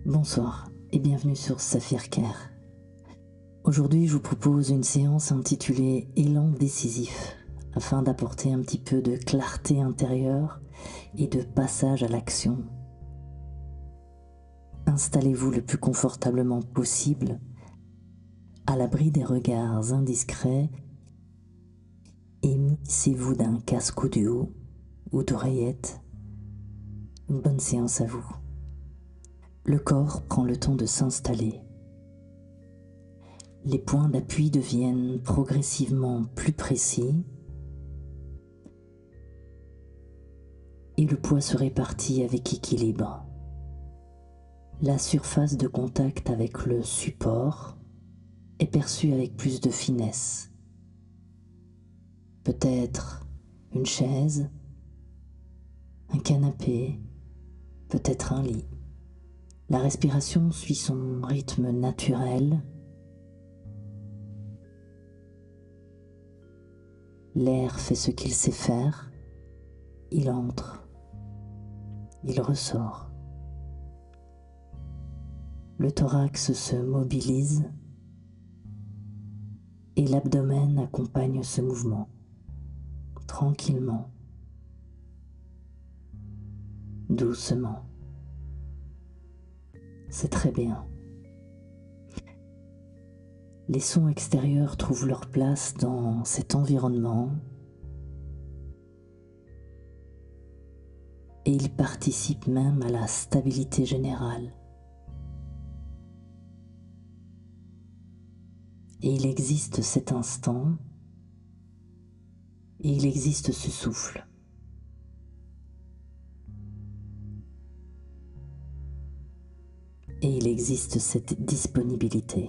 Bonsoir et bienvenue sur Saphir Care. Aujourd'hui, je vous propose une séance intitulée Élan décisif afin d'apporter un petit peu de clarté intérieure et de passage à l'action. Installez-vous le plus confortablement possible, à l'abri des regards indiscrets et munissez-vous d'un casque audio ou d'oreillettes. Une bonne séance à vous. Le corps prend le temps de s'installer. Les points d'appui deviennent progressivement plus précis et le poids se répartit avec équilibre. La surface de contact avec le support est perçue avec plus de finesse. Peut-être une chaise, un canapé, peut-être un lit. La respiration suit son rythme naturel. L'air fait ce qu'il sait faire. Il entre, il ressort. Le thorax se mobilise et l'abdomen accompagne ce mouvement, tranquillement, doucement. C'est très bien. Les sons extérieurs trouvent leur place dans cet environnement et ils participent même à la stabilité générale. Et il existe cet instant et il existe ce souffle. Et il existe cette disponibilité.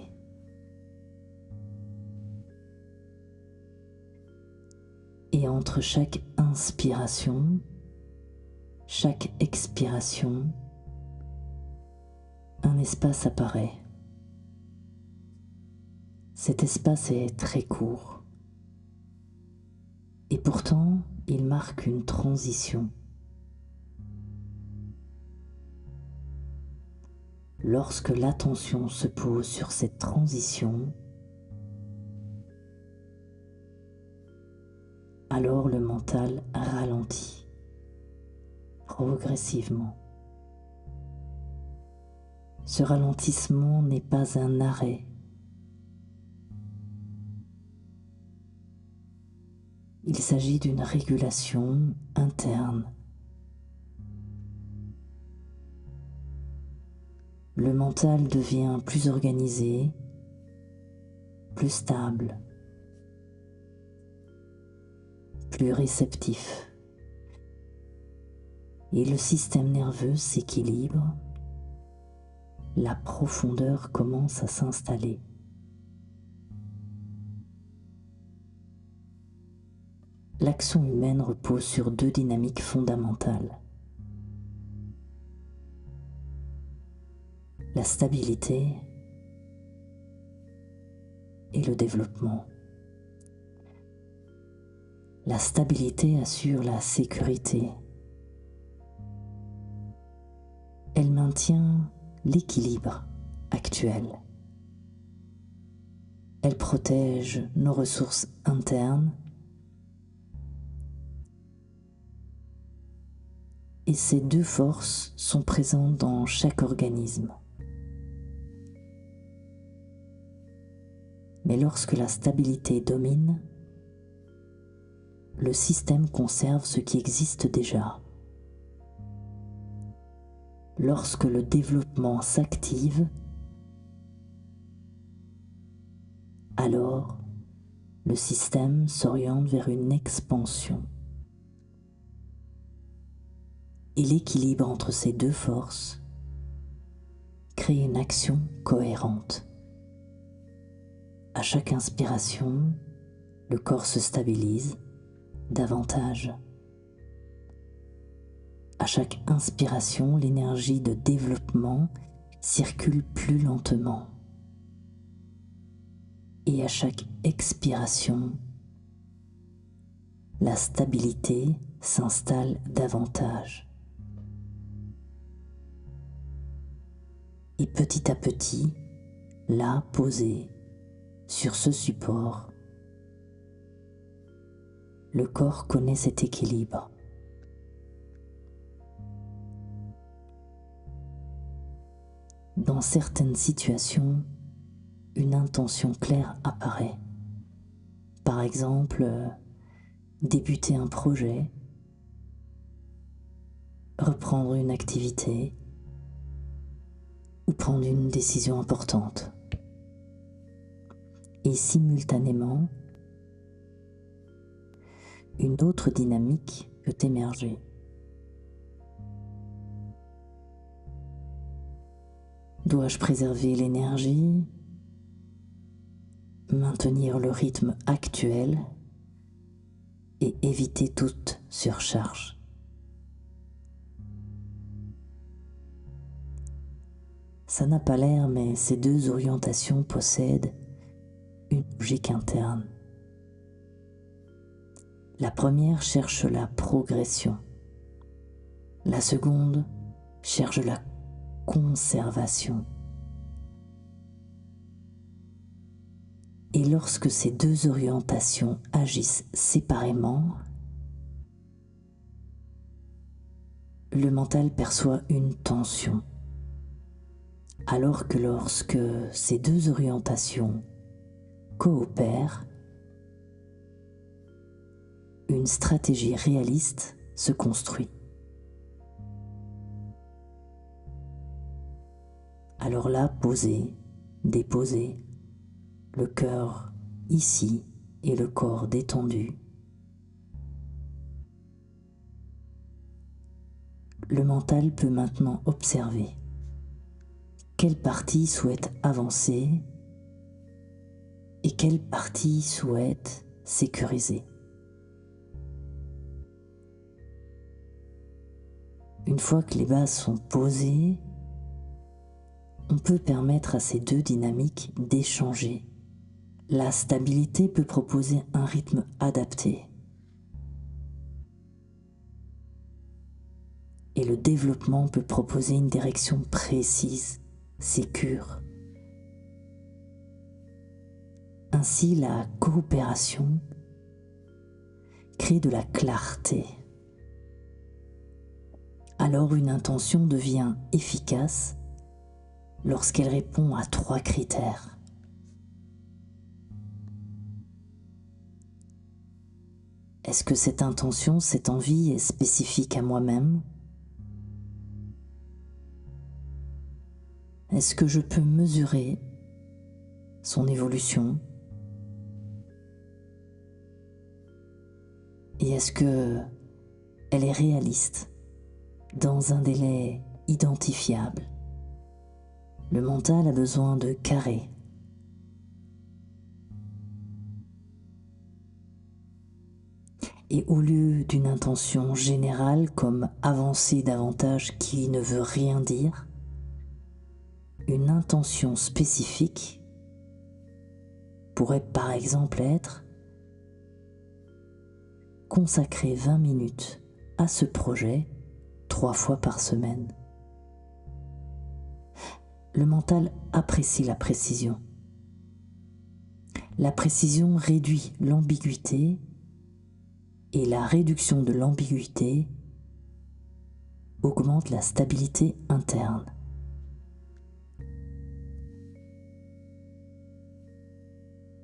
Et entre chaque inspiration, chaque expiration, un espace apparaît. Cet espace est très court. Et pourtant, il marque une transition. Lorsque l'attention se pose sur cette transition, alors le mental ralentit progressivement. Ce ralentissement n'est pas un arrêt. Il s'agit d'une régulation interne. Le mental devient plus organisé, plus stable, plus réceptif. Et le système nerveux s'équilibre. La profondeur commence à s'installer. L'action humaine repose sur deux dynamiques fondamentales. La stabilité et le développement. La stabilité assure la sécurité. Elle maintient l'équilibre actuel. Elle protège nos ressources internes et ces deux forces sont présentes dans chaque organisme. Mais lorsque la stabilité domine, le système conserve ce qui existe déjà. Lorsque le développement s'active, alors le système s'oriente vers une expansion. Et l'équilibre entre ces deux forces crée une action cohérente. À chaque inspiration, le corps se stabilise davantage. À chaque inspiration, l'énergie de développement circule plus lentement. Et à chaque expiration, la stabilité s'installe davantage. Et petit à petit, là, posé sur ce support, le corps connaît cet équilibre. Dans certaines situations, une intention claire apparaît. Par exemple, débuter un projet, reprendre une activité ou prendre une décision importante. Et simultanément, une autre dynamique peut émerger. Dois-je préserver l'énergie, maintenir le rythme actuel et éviter toute surcharge? Ça n'a pas l'air, mais ces deux orientations possèdent une logique interne. La première cherche la progression. La seconde cherche la conservation. Et lorsque ces deux orientations agissent séparément, le mental perçoit une tension. Alors que lorsque ces deux orientations coopèrent, une stratégie réaliste se construit. Alors là, posé, déposé, le cœur ici et le corps détendu, le mental peut maintenant observer quelle partie souhaite avancer et quelle partie souhaite sécuriser. Une fois que les bases sont posées, on peut permettre à ces deux dynamiques d'échanger. La stabilité peut proposer un rythme adapté. Et le développement peut proposer une direction précise, sécure. Ainsi, la coopération crée de la clarté. Alors une intention devient efficace lorsqu'elle répond à 3 critères. Est-ce que cette intention, cette envie est spécifique à moi-même? Est-ce que je peux mesurer son évolution? Et est-ce que elle est réaliste dans un délai identifiable? Le mental a besoin de carré. Et au lieu d'une intention générale comme avancer davantage qui ne veut rien dire, une intention spécifique pourrait par exemple être consacrer 20 minutes à ce projet 3 fois par semaine. Le mental apprécie la précision. La précision réduit l'ambiguïté et la réduction de l'ambiguïté augmente la stabilité interne.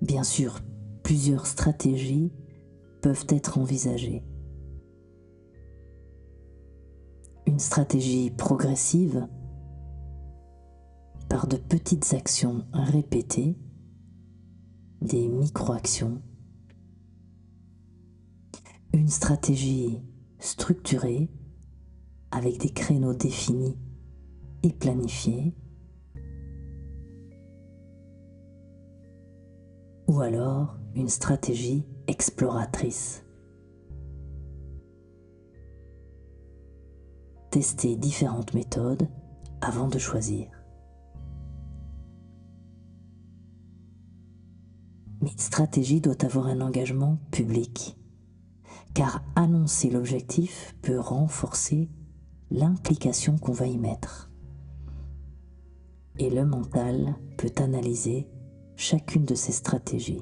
Bien sûr, plusieurs stratégies peuvent être envisagées. Une stratégie progressive par de petites actions répétées, des micro-actions. Une stratégie structurée avec des créneaux définis et planifiés. Ou alors une stratégie exploratrice. Tester différentes méthodes avant de choisir. Mais une stratégie doit avoir un engagement public, car annoncer l'objectif peut renforcer l'implication qu'on va y mettre. et le mental peut analyser chacune de ces stratégies.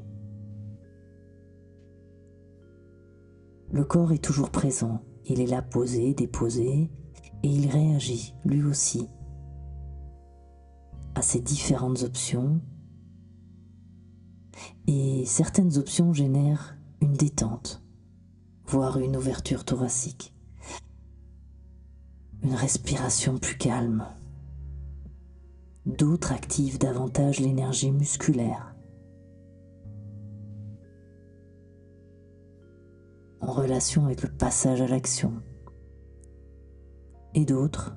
Le corps est toujours présent, il est là posé, déposé, et il réagit lui aussi à ces différentes options, et certaines options génèrent une détente, voire une ouverture thoracique, une respiration plus calme. D'autres activent davantage l'énergie musculaire, en relation avec le passage à l'action, et d'autres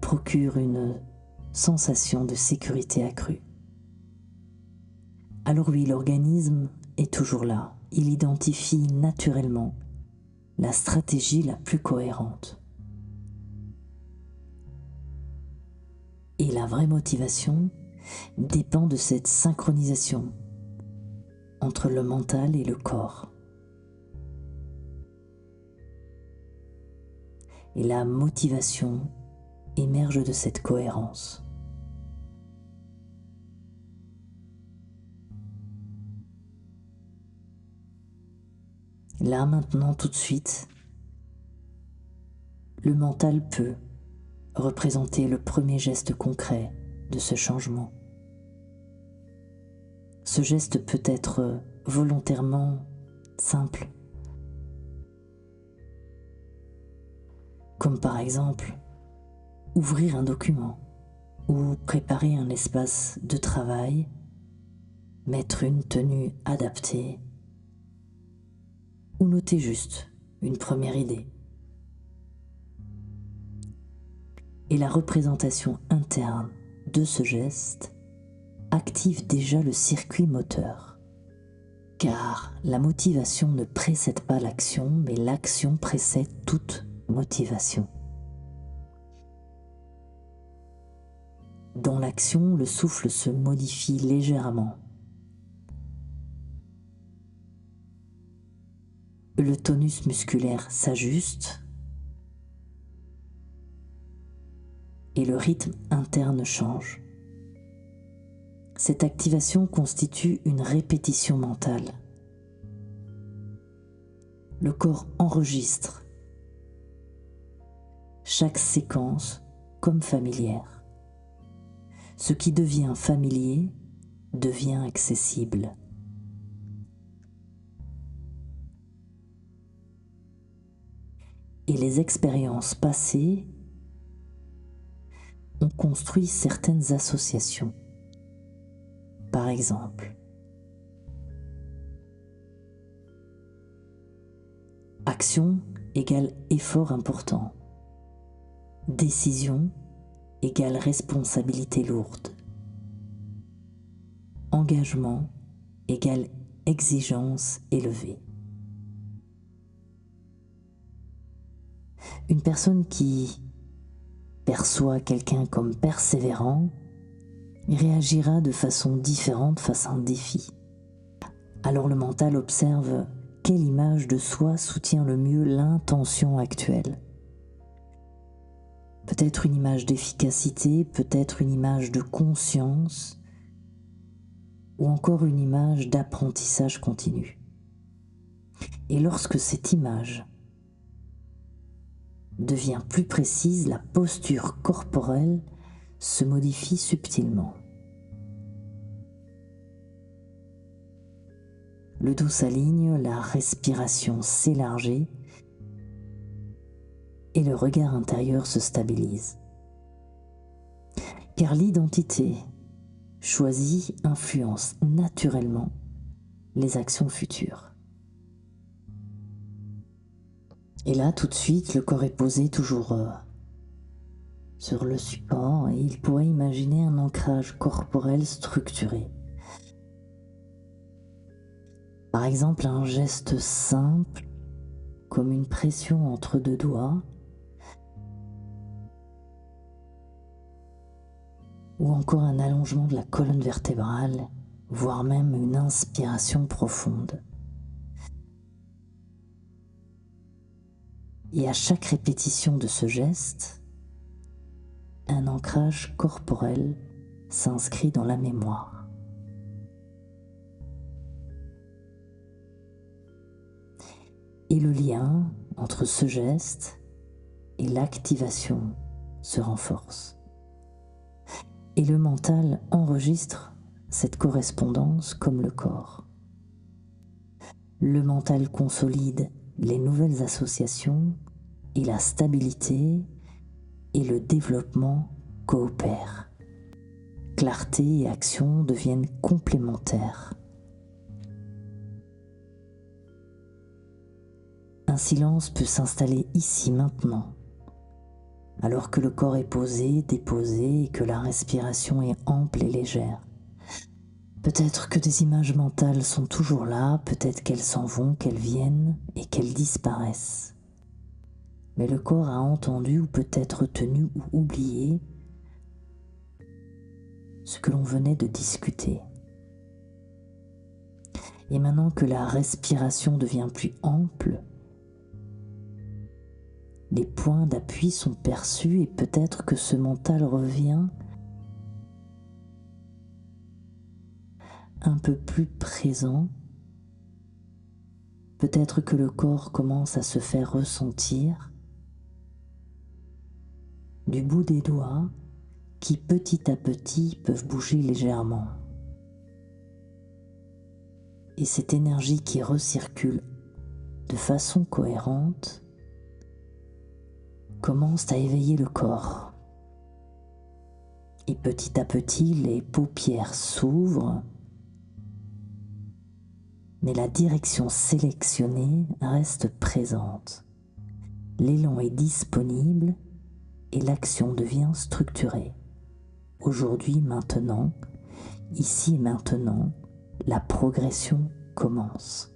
procurent une sensation de sécurité accrue. Alors oui, l'organisme est toujours là, il identifie naturellement la stratégie la plus cohérente. Et la vraie motivation dépend de cette synchronisation entre le mental et le corps. Et la motivation émerge de cette cohérence. Là, maintenant, tout de suite, le mental peut représenter le premier geste concret de ce changement. Ce geste peut être volontairement simple, comme par exemple ouvrir un document ou préparer un espace de travail, mettre une tenue adaptée ou noter juste une première idée. Et la représentation interne de ce geste active déjà le circuit moteur. Car la motivation ne précède pas l'action, mais l'action précède toute motivation. Dans l'action, le souffle se modifie légèrement. Le tonus musculaire s'ajuste et le rythme interne change. Cette activation constitue une répétition mentale. Le corps enregistre chaque séquence comme familière. Ce qui devient familier devient accessible. Et les expériences passées ont construit certaines associations. Par exemple, action égale effort important. Décision égale responsabilité lourde. Engagement égale exigence élevée. Une personne qui perçoit quelqu'un comme persévérant réagira de façon différente face à un défi. Alors le mental observe quelle image de soi soutient le mieux l'intention actuelle. Peut-être une image d'efficacité, peut-être une image de conscience, ou encore une image d'apprentissage continu. Et lorsque cette image devient plus précise, la posture corporelle se modifie subtilement. Le dos s'aligne, la respiration s'élargit et le regard intérieur se stabilise. Car l'identité choisie influence naturellement les actions futures. Et là, tout de suite, le corps est posé toujours sur le support et il pourrait imaginer un ancrage corporel structuré. Par exemple, un geste simple, comme une pression entre deux doigts, ou encore un allongement de la colonne vertébrale, voire même une inspiration profonde. Et à chaque répétition de ce geste, un ancrage corporel s'inscrit dans la mémoire. Et le lien entre ce geste et l'activation se renforce. Et le mental enregistre cette correspondance comme le corps. Le mental consolide les nouvelles associations et la stabilité et le développement coopèrent. Clarté et action deviennent complémentaires. Un silence peut s'installer ici maintenant, alors que le corps est posé, déposé et que la respiration est ample et légère. Peut-être que des images mentales sont toujours là, peut-être qu'elles s'en vont, qu'elles viennent et qu'elles disparaissent. Mais le corps a entendu ou peut-être retenu ou oublié ce que l'on venait de discuter. Et maintenant que la respiration devient plus ample, les points d'appui sont perçus et peut-être que ce mental revient un peu plus présent. Peut-être que le corps commence à se faire ressentir du bout des doigts qui petit à petit peuvent bouger légèrement. Et cette énergie qui recircule de façon cohérente commence à éveiller le corps. Et petit à petit, les paupières s'ouvrent, mais la direction sélectionnée reste présente. L'élan est disponible et l'action devient structurée. Aujourd'hui, maintenant, ici et maintenant, la progression commence.